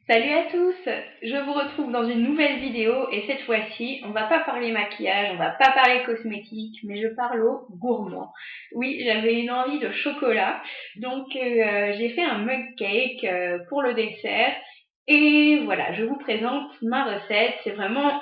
Salut à tous, je vous retrouve dans une nouvelle vidéo et cette fois-ci, on va pas parler maquillage, on va pas parler cosmétique, mais je parle aux gourmands. Oui, j'avais une envie de chocolat, donc j'ai fait un mug cake pour le dessert et voilà, je vous présente ma recette. C'est vraiment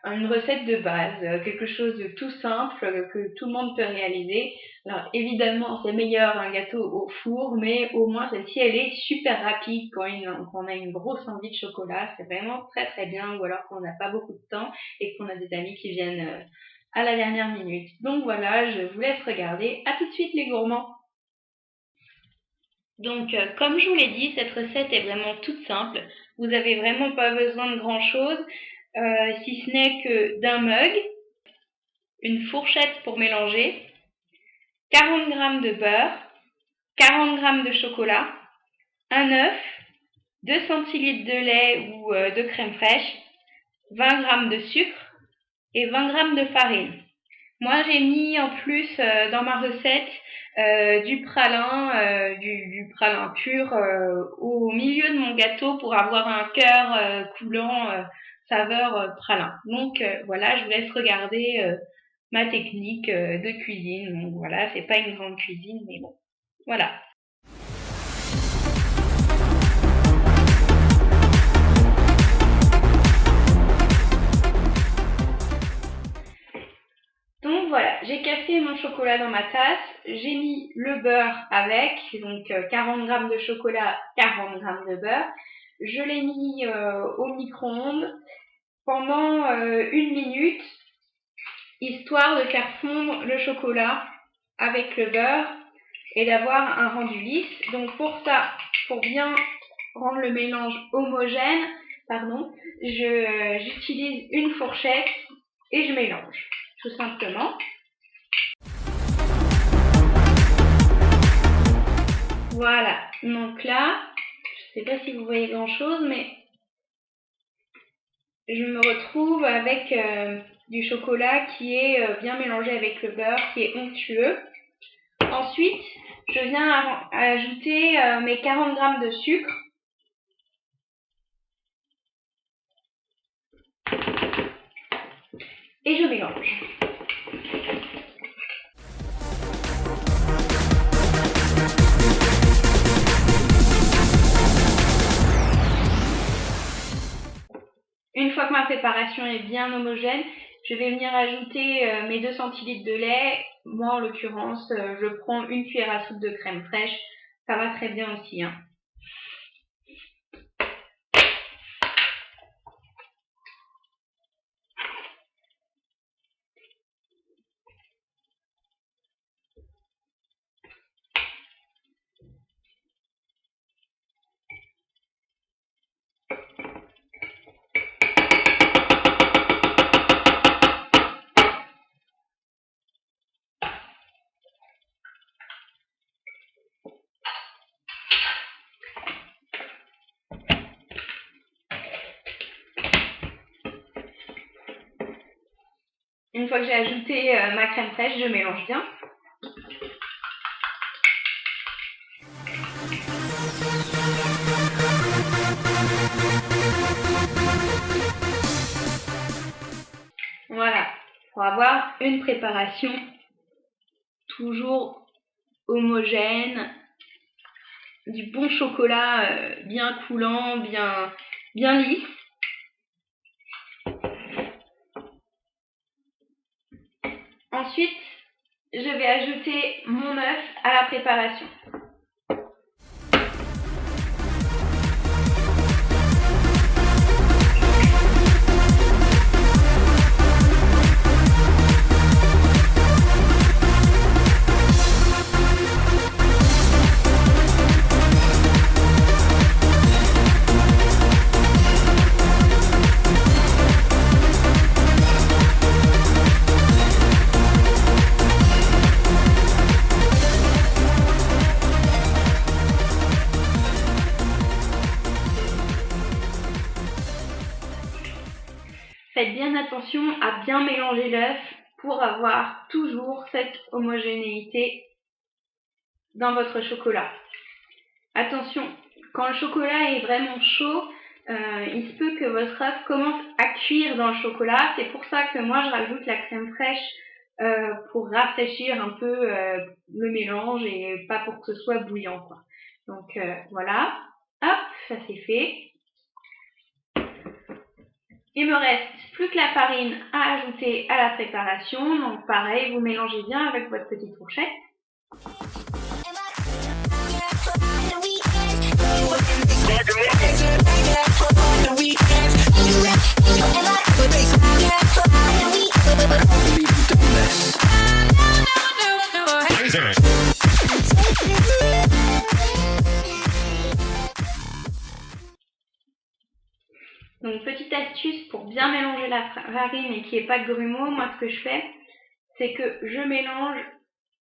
une recette de base, quelque chose de tout simple que tout le monde peut réaliser. Alors évidemment, c'est meilleur un gâteau au four, mais au moins celle-ci, elle est super rapide quand on a une grosse envie de chocolat. C'est vraiment très très bien, ou alors qu'on n'a pas beaucoup de temps et qu'on a des amis qui viennent à la dernière minute. Donc voilà, je vous laisse regarder. À tout de suite les gourmands. Donc comme je vous l'ai dit, cette recette est vraiment toute simple. Vous n'avez vraiment pas besoin de grand chose. Si ce n'est que d'un mug, une fourchette pour mélanger, 40 g de beurre, 40 g de chocolat, un œuf, 2 centilitres de lait ou de crème fraîche, 20 g de sucre et 20 g de farine. Moi, j'ai mis en plus dans ma recette du pralin, du pralin pur au milieu de mon gâteau pour avoir un cœur coulant saveur pralin. Donc voilà, je vous laisse regarder ma technique de cuisine. Donc voilà, c'est pas une grande cuisine, mais bon, voilà. Donc voilà, j'ai cassé mon chocolat dans ma tasse, j'ai mis le beurre avec, donc 40 g de chocolat, 40 g de beurre. Je l'ai mis au micro-ondes pendant 1 minute, histoire de faire fondre le chocolat avec le beurre et d'avoir un rendu lisse. Donc pour ça, pour bien rendre le mélange homogène, j'utilise une fourchette et je mélange, tout simplement. Voilà, donc là, je ne sais pas si vous voyez grand chose, mais je me retrouve avec du chocolat qui est bien mélangé avec le beurre, qui est onctueux. Ensuite, je viens ajouter mes 40 g de sucre. Et je mélange. Une fois que ma préparation est bien homogène, je vais venir ajouter mes 2 centilitres de lait. Moi, en l'occurrence, je prends une cuillère à soupe de crème fraîche. Ça va très bien aussi, hein. Une fois que j'ai ajouté ma crème fraîche, je mélange bien. Voilà, pour avoir une préparation toujours homogène, du bon chocolat bien coulant, bien lisse. Ensuite, je vais ajouter mon œuf à la préparation. Faites bien attention à bien mélanger l'œuf pour avoir toujours cette homogénéité dans votre chocolat. Attention, quand le chocolat est vraiment chaud, il se peut que votre œuf commence à cuire dans le chocolat. C'est pour ça que moi je rajoute la crème fraîche pour rafraîchir un peu le mélange et pas pour que ce soit bouillant, quoi. Donc voilà, hop, ça c'est fait. Il me reste plus que la farine à ajouter à la préparation. Donc pareil, vous mélangez bien avec votre petite fourchette. Donc petite astuce pour bien mélanger la farine et qu'il n'y ait pas de grumeaux, moi ce que je fais, c'est que je mélange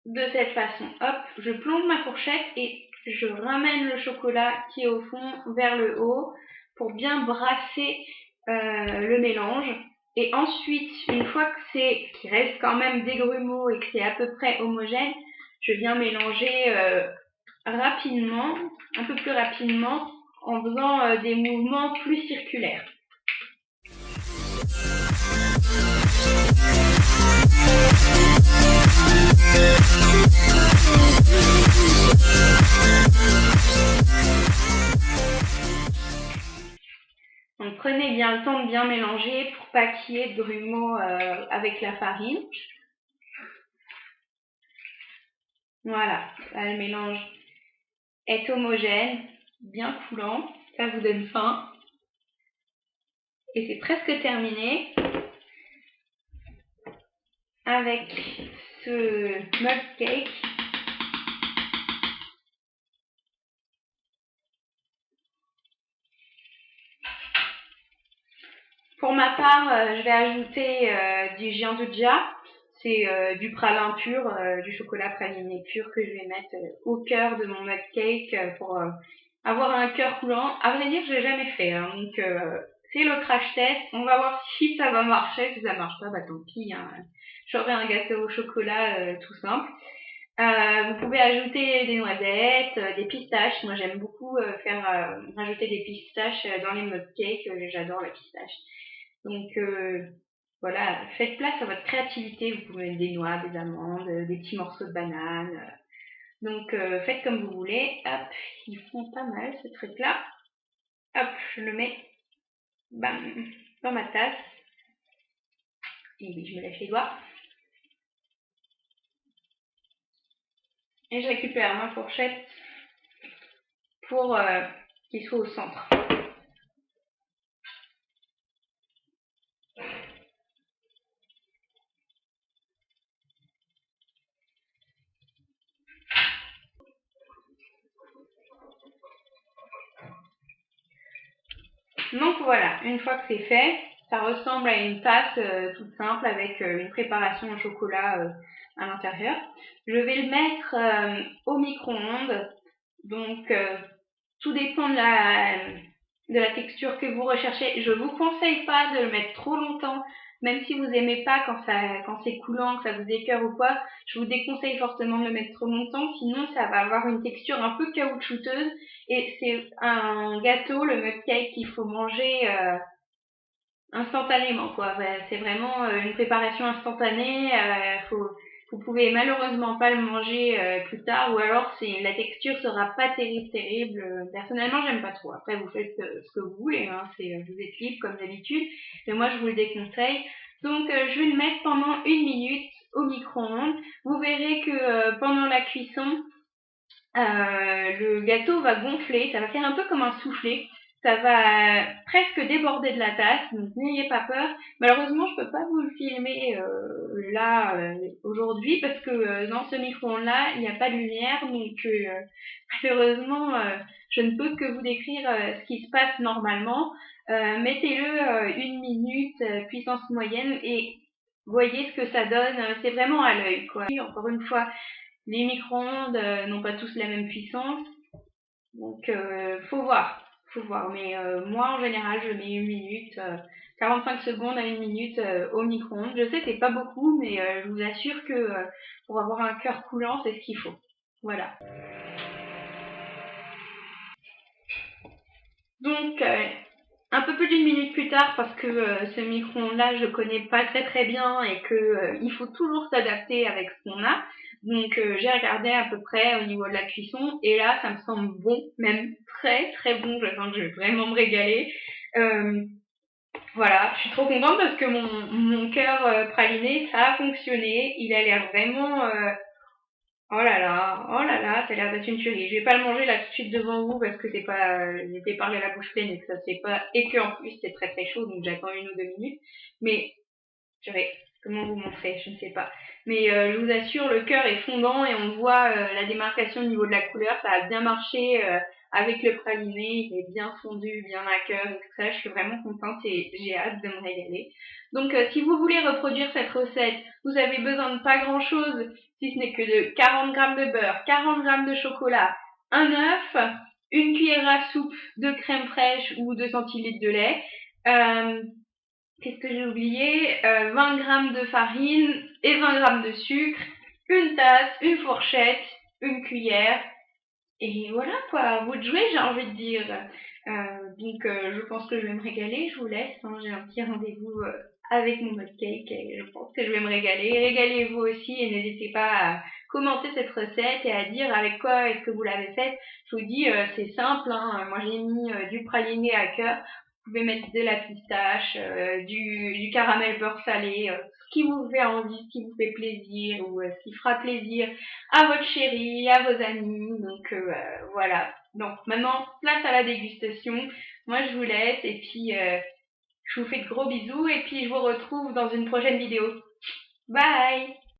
de cette façon. Hop, je plonge ma fourchette et je ramène le chocolat qui est au fond vers le haut pour bien brasser le mélange. Et ensuite, une fois que qu'il reste quand même des grumeaux et que c'est à peu près homogène, je viens mélanger rapidement, un peu plus rapidement, en faisant des mouvements plus circulaires. Donc prenez bien le temps de bien mélanger pour pas qu'il y ait de grumeaux avec la farine. Voilà, là, le mélange est homogène, bien coulant, ça vous donne faim. Et c'est presque terminé avec ce mug cake. Pour ma part, je vais ajouter du gianduja, c'est du pralin pur, du chocolat praliné pur que je vais mettre au cœur de mon mug cake pour avoir un cœur coulant. À vrai dire, je l'ai jamais fait, hein, donc c'est le crash test. On va voir si ça va marcher. Si ça marche pas, bah tant pis, hein. J'aurai un gâteau au chocolat tout simple. Vous pouvez ajouter des noisettes, des pistaches. Moi j'aime beaucoup rajouter des pistaches dans les mug cakes. J'adore la pistache. Donc voilà, faites place à votre créativité. Vous pouvez mettre des noix, des amandes, des petits morceaux de banane. Donc faites comme vous voulez. Hop, ils font pas mal ce truc-là. Hop, je le mets bam, dans ma tasse. Et oui, je me lèche les doigts. Et je récupère ma fourchette pour qu'il soit au centre. Donc voilà, une fois que c'est fait, ça ressemble à une tasse toute simple avec une préparation au chocolat à l'intérieur. Je vais le mettre au micro-ondes. Donc tout dépend de la texture que vous recherchez. Je vous conseille pas de le mettre trop longtemps, même si vous aimez pas quand c'est coulant, que ça vous écœure ou quoi. Je vous déconseille fortement de le mettre trop longtemps, sinon ça va avoir une texture un peu caoutchouteuse. Et c'est un gâteau, le mug cake, qu'il faut manger instantanément, quoi. C'est vraiment une préparation instantanée. Vous pouvez malheureusement pas le manger plus tard, ou alors la texture sera pas terrible. Personnellement, j'aime pas trop. Après, vous faites ce que vous voulez, hein. Vous êtes libre comme d'habitude, mais moi je vous le déconseille. Donc je vais le mettre pendant 1 minute au micro-ondes. Vous verrez que pendant la cuisson, le gâteau va gonfler, ça va faire un peu comme un soufflé. Ça va presque déborder de la tasse, donc n'ayez pas peur. Malheureusement, je peux pas vous le filmer aujourd'hui parce que dans ce micro-ondes-là, il n'y a pas de lumière, donc malheureusement, je ne peux que vous décrire ce qui se passe normalement. Mettez-le 1 minute, puissance moyenne, et voyez ce que ça donne. C'est vraiment à l'œil, quoi. Encore une fois, les micro-ondes n'ont pas tous la même puissance, donc faut voir. Mais moi en général je mets 1 minute, 45 secondes à 1 minute au micro-ondes. Je sais que c'est pas beaucoup, mais je vous assure que pour avoir un cœur coulant, c'est ce qu'il faut. Voilà. Donc, un peu plus d'une minute plus tard, parce que ce micro-ondes-là, je connais pas très bien et que il faut toujours s'adapter avec ce qu'on a. Donc, j'ai regardé à peu près au niveau de la cuisson et là, ça me semble bon, même très bon. Je sens que je vais vraiment me régaler. Euh, voilà, je suis trop contente parce que mon cœur praliné, ça a fonctionné. Il a l'air vraiment oh là là, ça a l'air d'être une tuerie. Je vais pas le manger là tout de suite devant vous parce que c'est pas, j'étais parlé à la bouche pleine et que ça se fait pas, et que en plus c'est très chaud donc j'attends 1 ou 2 minutes. Mais, purée, comment vous montrer, je ne sais pas. Mais je vous assure, le cœur est fondant et on voit la démarcation au niveau de la couleur, ça a bien marché avec le praliné, il est bien fondu, bien à cœur, etc. Je suis vraiment contente et j'ai hâte de me régaler. Donc si vous voulez reproduire cette recette, vous avez besoin de pas grand chose, si ce n'est que de 40 grammes de beurre, 40 grammes de chocolat, un œuf, une cuillère à soupe de crème fraîche ou 2 centilitres de lait, euh, qu'est-ce que j'ai oublié, 20 grammes de farine et 20 grammes de sucre, une tasse, une fourchette, une cuillère, et voilà quoi, à vous de jouer, j'ai envie de dire. Donc je pense que je vais me régaler, je vous laisse, hein, j'ai un petit rendez-vous avec mon hot cake et je pense que je vais me régaler. Régalez-vous aussi et n'hésitez pas à commenter cette recette et à dire avec quoi est-ce que vous l'avez faite. Je vous dis, c'est simple, hein. Moi j'ai mis du praliné à cœur, vous pouvez mettre de la pistache, du caramel beurre salé, ce qui vous fait envie, ce qui vous fait plaisir ou ce qui fera plaisir à votre chéri, à vos amis. Donc voilà. Donc maintenant, place à la dégustation. Moi, je vous laisse et puis je vous fais de gros bisous et puis je vous retrouve dans une prochaine vidéo. Bye!